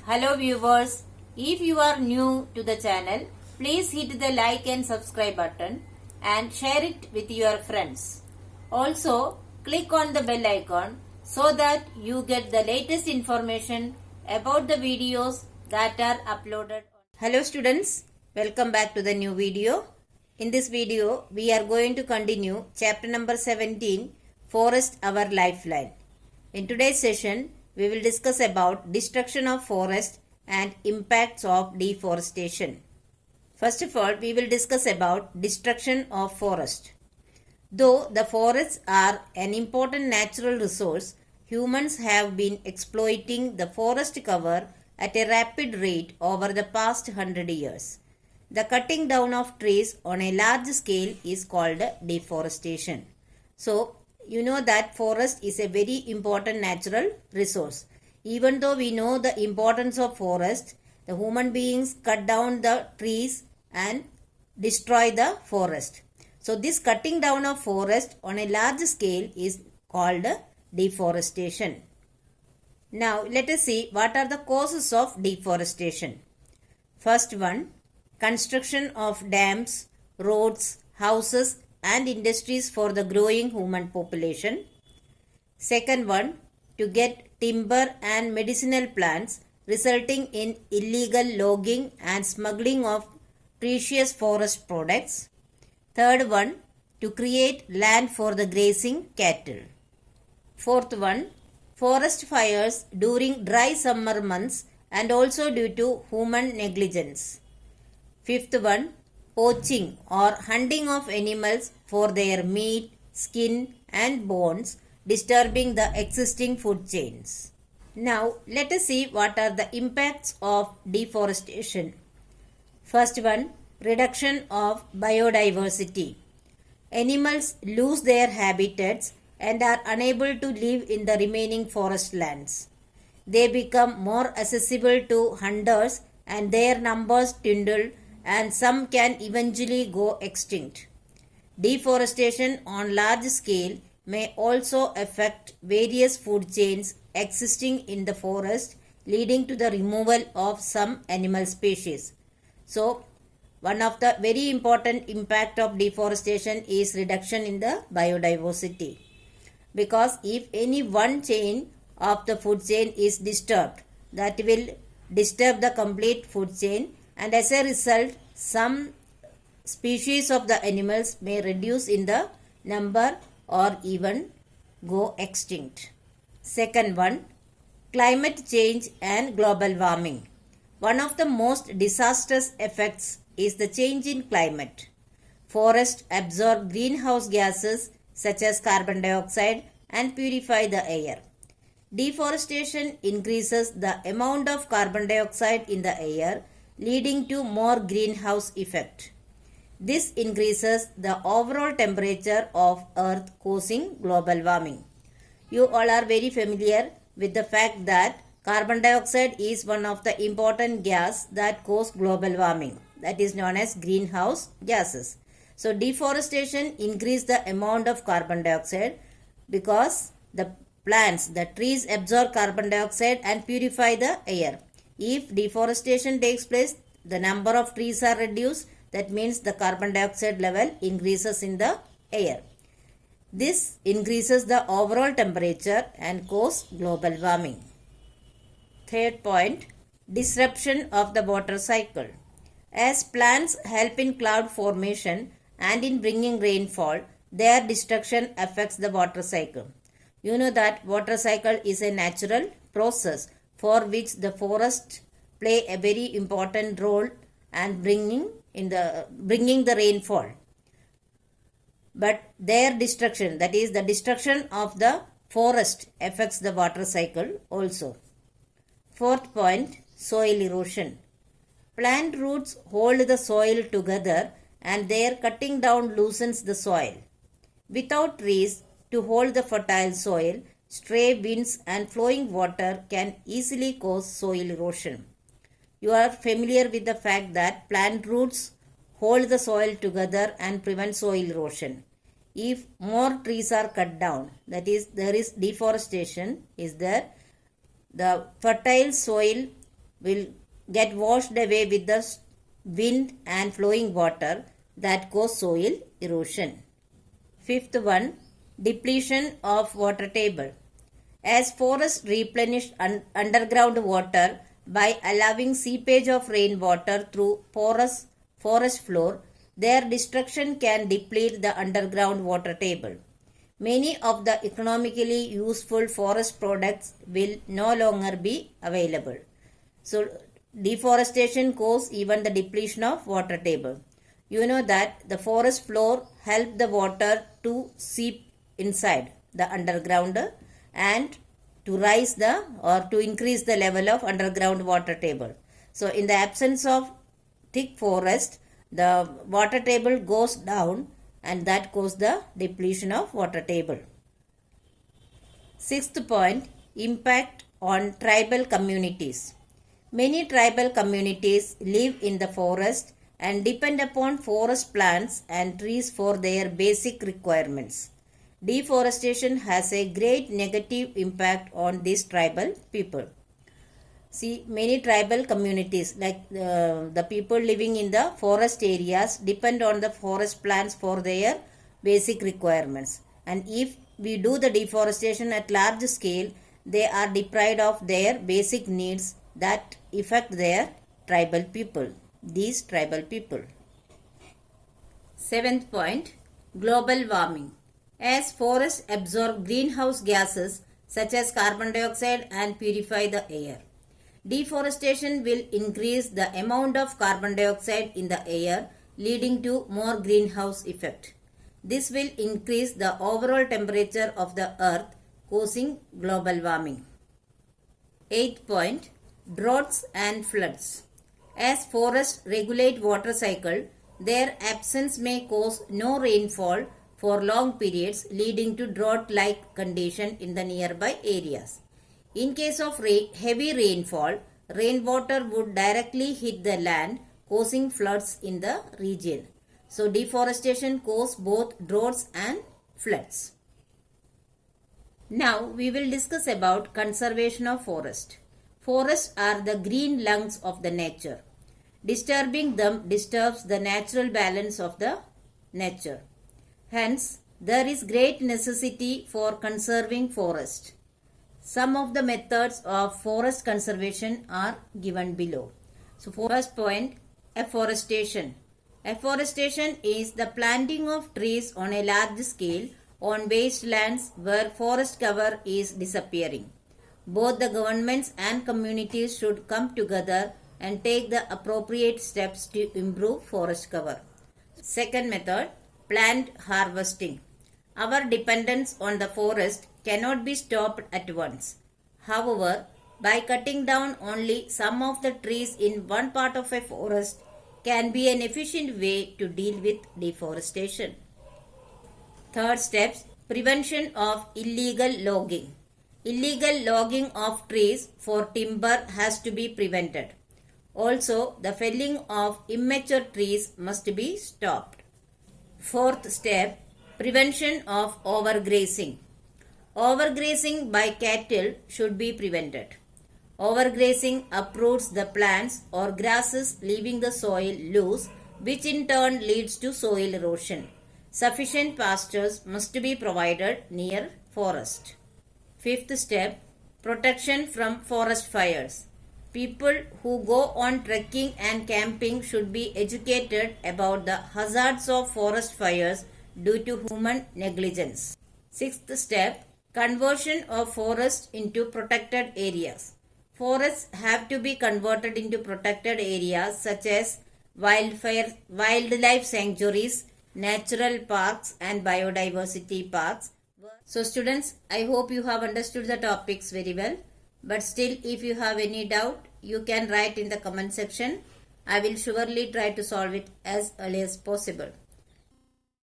Hello viewers, if you are new to the channel, please hit the like and subscribe button and share it with your friends. Also, click on the bell icon so that you get the latest information about the videos that are uploaded. Hello students, welcome back to the new video. In this video, we are going to continue chapter number 17, Forest Our Lifeline. In today's session, we will discuss about destruction of forest and impacts of deforestation. First of all, we will discuss about destruction of forest. Though the forests are an important natural resource, humans have been exploiting the forest cover at a rapid rate over the past 100 years. The cutting down of trees on a large scale is called deforestation. So, you know that forest is a very important natural resource. Even though we know the importance of forest, the human beings cut down the trees and destroy the forest. So this cutting down of forest on a large scale is called deforestation. Now let us see what are the causes of deforestation. First one, construction of dams, roads, houses and industries for the growing human population. Second one, to get timber and medicinal plants, resulting in illegal logging and smuggling of precious forest products. Third one, to create land for the grazing cattle. Fourth one, forest fires during dry summer months and also due to human negligence. Fifth one, poaching or hunting of animals for their meat, skin and bones, disturbing the existing food chains. Now let us see what are the impacts of deforestation. First one, reduction of biodiversity. Animals lose their habitats and are unable to live in the remaining forest lands. They become more accessible to hunters and their numbers dwindle and some can eventually go extinct. Deforestation on large scale may also affect various food chains existing in the forest, leading to the removal of some animal species. So, one of the very important impact of deforestation is reduction in the biodiversity. Because if any one chain of the food chain is disturbed, that will disturb the complete food chain, and as a result some species of the animals may reduce in the number or even go extinct. Second one, climate change and global warming. One of the most disastrous effects is the change in climate. Forests absorb greenhouse gases such as carbon dioxide and purify the air. Deforestation increases the amount of carbon dioxide in the air, leading to more greenhouse effect. This increases the overall temperature of Earth, causing global warming. You all are very familiar with the fact that carbon dioxide is one of the important gas that cause global warming. That is known as greenhouse gases. So deforestation increases the amount of carbon dioxide because the plants, the trees absorb carbon dioxide and purify the air. If deforestation takes place, the number of trees are reduced. That means the carbon dioxide level increases in the air. This increases the overall temperature and cause global warming. Third point, disruption of the water cycle. As plants help in cloud formation and in bringing rainfall, their destruction affects the water cycle. You know that water cycle is a natural process for which the forest play a very important role and bringing the rainfall. But their destruction, that is the destruction of the forest, affects the water cycle also. Fourth point, soil erosion. Plant roots hold the soil together and their cutting down loosens the soil. Without trees to hold the fertile soil, stray winds and flowing water can easily cause soil erosion. You are familiar with the fact that plant roots hold the soil together and prevent soil erosion. If more trees are cut down, that is there is deforestation is there, the fertile soil will get washed away with the wind and flowing water that cause soil erosion. Fifth one, depletion of water table. As forests replenish underground water by allowing seepage of rainwater through porous forest floor, their destruction can deplete the underground water table. Many of the economically useful forest products will no longer be available. So, deforestation causes even the depletion of water table. You know that the forest floor help the water to seep inside the underground and to rise the or to increase the level of underground water table. So, in the absence of thick forest, the water table goes down and that causes the depletion of water table. Sixth point, impact on tribal communities. Many tribal communities live in the forest and depend upon forest plants and trees for their basic requirements. Deforestation has a great negative impact on these tribal people. See, many tribal communities like the people living in the forest areas depend on the forest plants for their basic requirements. And if we do the deforestation at large scale, they are deprived of their basic needs that affect their tribal people, these tribal people. Seventh point, global warming. As forests absorb greenhouse gases such as carbon dioxide and purify the air, deforestation will increase the amount of carbon dioxide in the air, leading to more greenhouse effect. This will increase the overall temperature of the earth, causing global warming. Eighth point, droughts and floods. As forests regulate water cycle, their absence may cause no rainfall for long periods, leading to drought-like condition in the nearby areas. In case of heavy rainfall, rainwater would directly hit the land, causing floods in the region. So, deforestation causes both droughts and floods. Now, we will discuss about conservation of forest. Forests are the green lungs of the nature. Disturbing them disturbs the natural balance of the nature. Hence, there is great necessity for conserving forest. Some of the methods of forest conservation are given below. So, first point, afforestation. Afforestation is the planting of trees on a large scale on wastelands where forest cover is disappearing. Both the governments and communities should come together and take the appropriate steps to improve forest cover. Second method, plant harvesting. Our dependence on the forest cannot be stopped at once. However, by cutting down only some of the trees in one part of a forest can be an efficient way to deal with deforestation. Third step, prevention of illegal logging. Illegal logging of trees for timber has to be prevented. Also, the felling of immature trees must be stopped. Fourth step, prevention of overgrazing. Overgrazing by cattle should be prevented. Overgrazing uproots the plants or grasses, leaving the soil loose, which in turn leads to soil erosion. Sufficient pastures must be provided near forest. Fifth step, protection from forest fires. People who go on trekking and camping should be educated about the hazards of forest fires due to human negligence. Sixth step, conversion of forests into protected areas. Forests have to be converted into protected areas such as wildlife sanctuaries, natural parks and biodiversity parks. So students, I hope you have understood the topics very well. But still, if you have any doubt, you can write in the comment section. I will surely try to solve it as early as possible.